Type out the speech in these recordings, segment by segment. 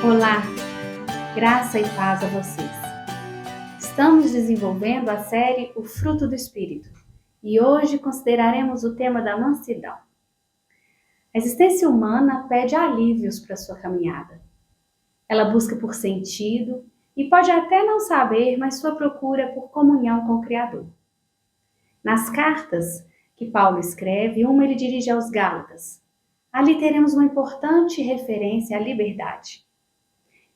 Olá, graça e paz a vocês. Estamos desenvolvendo a série O Fruto do Espírito e hoje consideraremos o tema da mansidão. A existência humana pede alívios para sua caminhada. Ela busca por sentido e pode até não saber, mas sua procura é por comunhão com o Criador. Nas cartas que Paulo escreve, uma ele dirige aos Gálatas. Ali teremos uma importante referência à liberdade.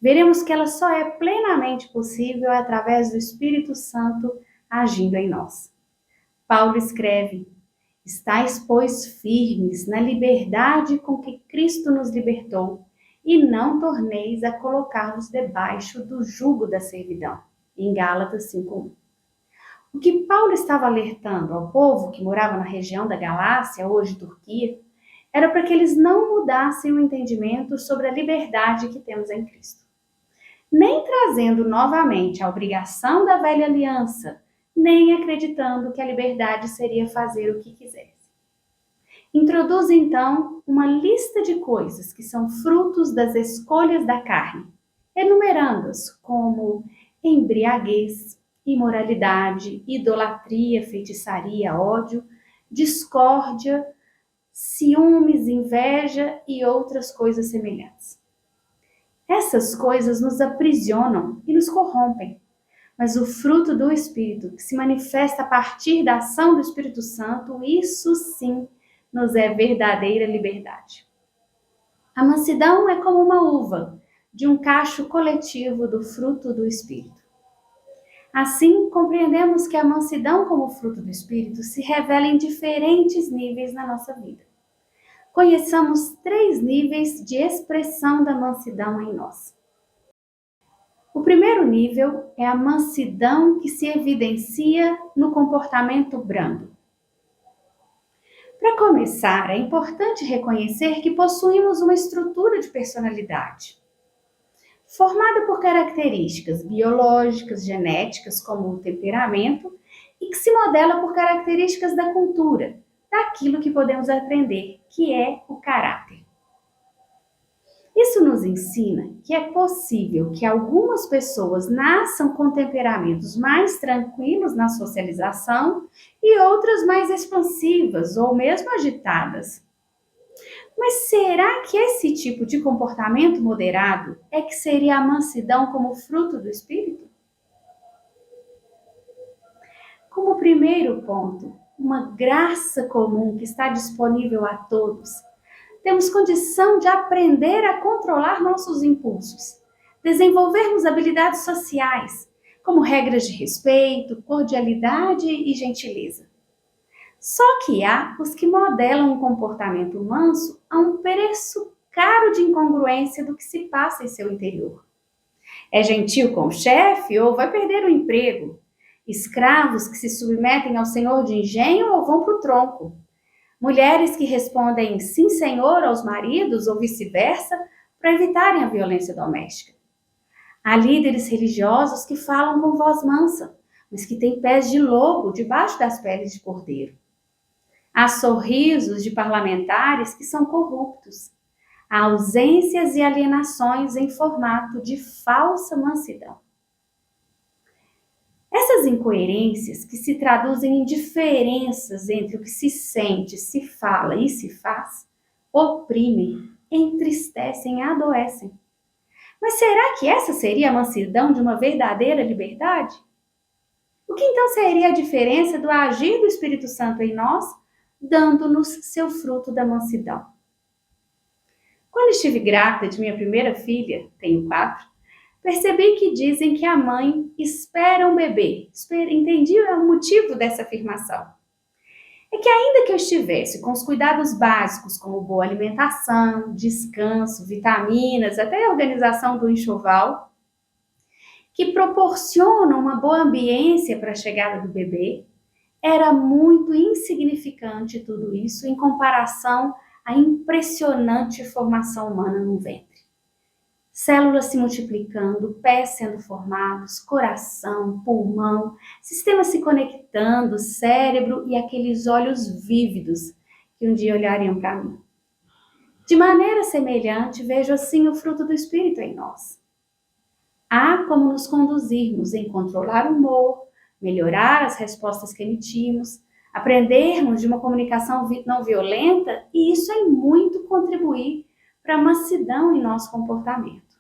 Veremos que ela só é plenamente possível através do Espírito Santo agindo em nós. Paulo escreve: estais, pois, firmes na liberdade com que Cristo nos libertou, e não torneis a colocar-vos debaixo do jugo da servidão. Em Gálatas 5:1. O que Paulo estava alertando ao povo que morava na região da Galácia, hoje Turquia, era para que eles não mudassem o entendimento sobre a liberdade que temos em Cristo. Nem trazendo novamente a obrigação da velha aliança, nem acreditando que a liberdade seria fazer o que quisesse. Introduz então uma lista de coisas que são frutos das escolhas da carne, enumerando-as como embriaguez, imoralidade, idolatria, feitiçaria, ódio, discórdia, ciúmes, inveja e outras coisas semelhantes. Essas coisas nos aprisionam e nos corrompem, mas o fruto do Espírito, que se manifesta a partir da ação do Espírito Santo, isso sim nos é verdadeira liberdade. A mansidão é como uma uva de um cacho coletivo do fruto do Espírito. Assim, compreendemos que a mansidão como fruto do Espírito se revela em diferentes níveis na nossa vida. Conheçamos 3 níveis de expressão da mansidão em nós. O primeiro nível é a mansidão que se evidencia no comportamento brando. Para começar, é importante reconhecer que possuímos uma estrutura de personalidade, formada por características biológicas, genéticas, como o temperamento, e que se modela por características da cultura, daquilo que podemos aprender, que é o caráter. Isso nos ensina que é possível que algumas pessoas nasçam com temperamentos mais tranquilos na socialização e outras mais expansivas ou mesmo agitadas. Mas será que esse tipo de comportamento moderado é que seria a mansidão como fruto do Espírito? Como primeiro ponto, uma graça comum que está disponível a todos, temos condição de aprender a controlar nossos impulsos, desenvolvermos habilidades sociais, como regras de respeito, cordialidade e gentileza. Só que há os que modelam um comportamento manso a um preço caro de incongruência do que se passa em seu interior. É gentil com o chefe ou vai perder o emprego? Escravos que se submetem ao senhor de engenho ou vão para o tronco? Mulheres que respondem sim, senhor, aos maridos ou vice-versa para evitarem a violência doméstica. Há líderes religiosos que falam com voz mansa, mas que têm pés de lobo debaixo das peles de cordeiro. Há sorrisos de parlamentares que são corruptos. Há ausências e alienações em formato de falsa mansidão. Essas incoerências, que se traduzem em diferenças entre o que se sente, se fala e se faz, oprimem, entristecem e adoecem. Mas será que essa seria a mansidão de uma verdadeira liberdade? O que então seria a diferença do agir do Espírito Santo em nós, dando-nos seu fruto da mansidão? Quando estive grávida de minha primeira filha, tenho 4, percebi que dizem que a mãe espera um bebê. Entendi o motivo dessa afirmação. É que ainda que eu estivesse com os cuidados básicos, como boa alimentação, descanso, vitaminas, até a organização do enxoval, que proporcionam uma boa ambiência para a chegada do bebê, era muito insignificante tudo isso em comparação à impressionante formação humana no ventre. Células se multiplicando, pés sendo formados, coração, pulmão, sistema se conectando, cérebro e aqueles olhos vívidos que um dia olhariam para mim. De maneira semelhante, vejo assim o fruto do Espírito em nós. Há como nos conduzirmos em controlar o humor, melhorar as respostas que emitimos, aprendermos de uma comunicação não violenta e isso em muito contribuir para a mansidão em nosso comportamento.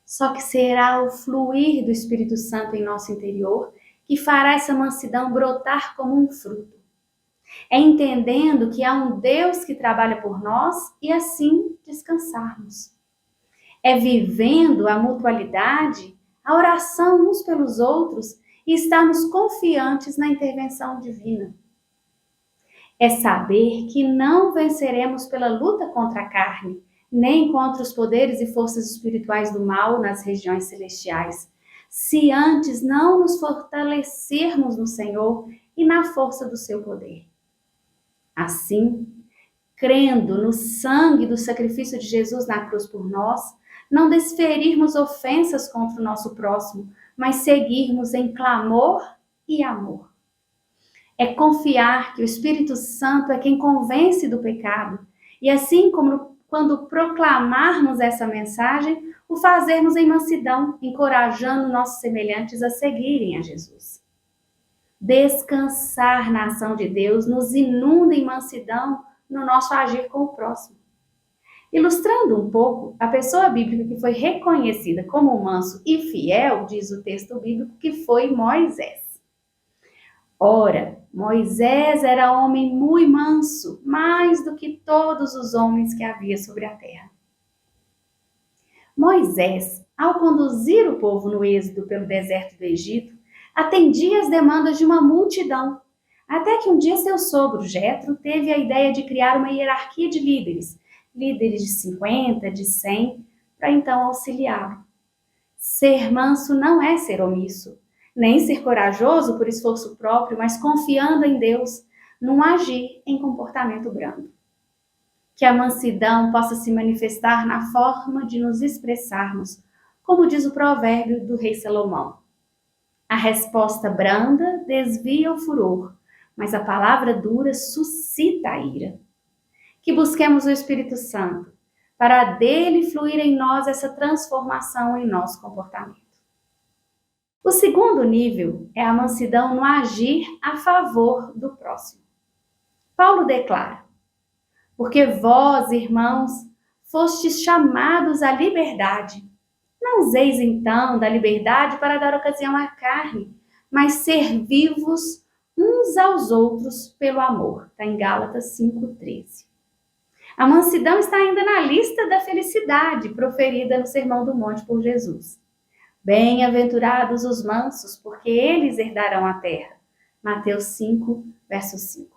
Só que será o fluir do Espírito Santo em nosso interior que fará essa mansidão brotar como um fruto. É entendendo que há um Deus que trabalha por nós e assim descansarmos. É vivendo a mutualidade, a oração uns pelos outros e estarmos confiantes na intervenção divina. É saber que não venceremos pela luta contra a carne, nem contra os poderes e forças espirituais do mal nas regiões celestiais, se antes não nos fortalecermos no Senhor e na força do seu poder. Assim, crendo no sangue do sacrifício de Jesus na cruz por nós, não desferirmos ofensas contra o nosso próximo, mas seguirmos em clamor e amor. É confiar que o Espírito Santo é quem convence do pecado, e assim como quando proclamarmos essa mensagem, o fazermos em mansidão, encorajando nossos semelhantes a seguirem a Jesus. Descansar na ação de Deus nos inunda em mansidão no nosso agir com o próximo. Ilustrando um pouco, a pessoa bíblica que foi reconhecida como manso e fiel, diz o texto bíblico, que foi Moisés. Ora, Moisés era homem muito manso, mais do que todos os homens que havia sobre a terra. Moisés, ao conduzir o povo no êxodo pelo deserto do Egito, atendia às demandas de uma multidão, até que um dia seu sogro, Jetro, teve a ideia de criar uma hierarquia de líderes de 50, de 100, para então auxiliá-lo. Ser manso não é ser omisso, nem ser corajoso por esforço próprio, mas confiando em Deus, num agir em comportamento brando. Que a mansidão possa se manifestar na forma de nos expressarmos, como diz o provérbio do rei Salomão. A resposta branda desvia o furor, mas a palavra dura suscita a ira. Que busquemos o Espírito Santo, para dele fluir em nós essa transformação em nosso comportamento. O segundo nível é a mansidão no agir a favor do próximo. Paulo declara: porque vós, irmãos, fostes chamados à liberdade. Não useis então da liberdade para dar ocasião à carne, mas servi-vos uns aos outros pelo amor. Está em Gálatas 5:13. A mansidão está ainda na lista da felicidade proferida no Sermão do Monte por Jesus. Bem-aventurados os mansos, porque eles herdarão a terra. Mateus 5, verso 5.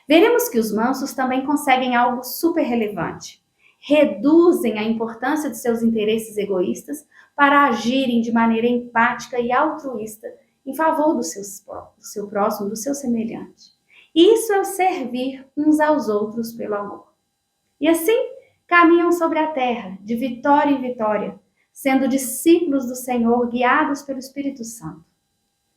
Veremos que os mansos também conseguem algo super relevante. Reduzem a importância de seus interesses egoístas para agirem de maneira empática e altruísta em favor do seu próximo, do seu semelhante. Isso é o servir uns aos outros pelo amor. E assim, caminham sobre a terra, de vitória em vitória, sendo discípulos do Senhor guiados pelo Espírito Santo.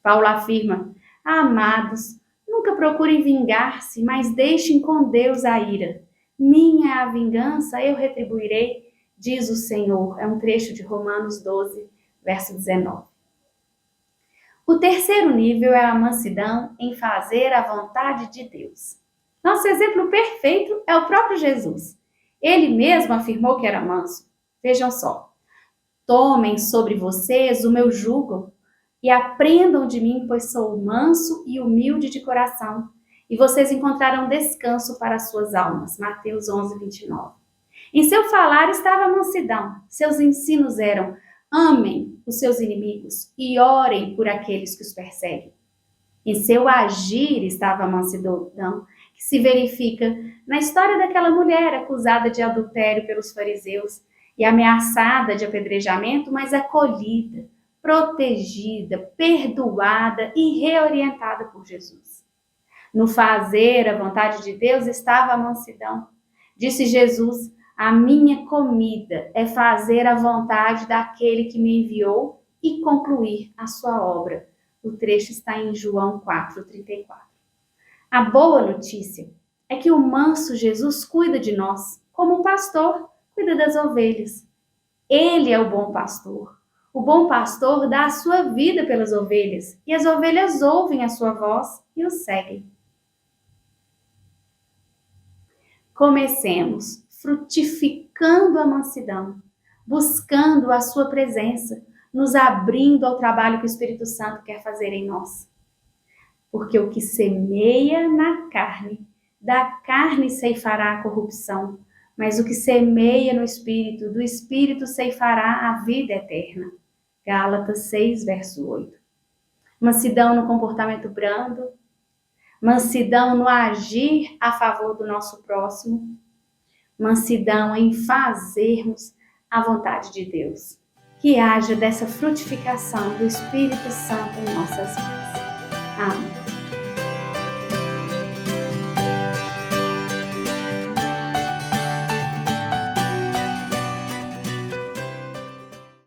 Paulo afirma: amados, nunca procurem vingar-se, mas deixem com Deus a ira. Minha é a vingança, eu retribuirei, diz o Senhor. É um trecho de Romanos 12, verso 19. O terceiro nível é a mansidão em fazer a vontade de Deus. Nosso exemplo perfeito é o próprio Jesus. Ele mesmo afirmou que era manso. Vejam só. Tomem sobre vocês o meu jugo e aprendam de mim, pois sou manso e humilde de coração, e vocês encontrarão descanso para as suas almas. Mateus 11, 29. Em seu falar estava a mansidão. Seus ensinos eram: amem os seus inimigos e orem por aqueles que os perseguem. Em seu agir estava a mansidão, que se verifica na história daquela mulher acusada de adultério pelos fariseus e ameaçada de apedrejamento, mas acolhida, protegida, perdoada e reorientada por Jesus. No fazer a vontade de Deus estava a mansidão. Disse Jesus: a minha comida é fazer a vontade daquele que me enviou e concluir a sua obra. O trecho está em João 4:34. A boa notícia é que o manso Jesus cuida de nós, como o pastor cuida das ovelhas. Ele é o bom pastor. O bom pastor dá a sua vida pelas ovelhas, e as ovelhas ouvem a sua voz e o seguem. Comecemos frutificando a mansidão, buscando a sua presença, nos abrindo ao trabalho que o Espírito Santo quer fazer em nós. Porque o que semeia na carne, da carne ceifará a corrupção, mas o que semeia no Espírito, do Espírito ceifará a vida eterna. Gálatas 6, verso 8. Mansidão no comportamento brando, mansidão no agir a favor do nosso próximo, mansidão em fazermos a vontade de Deus. Que haja dessa frutificação do Espírito Santo em nossas vidas. Amém.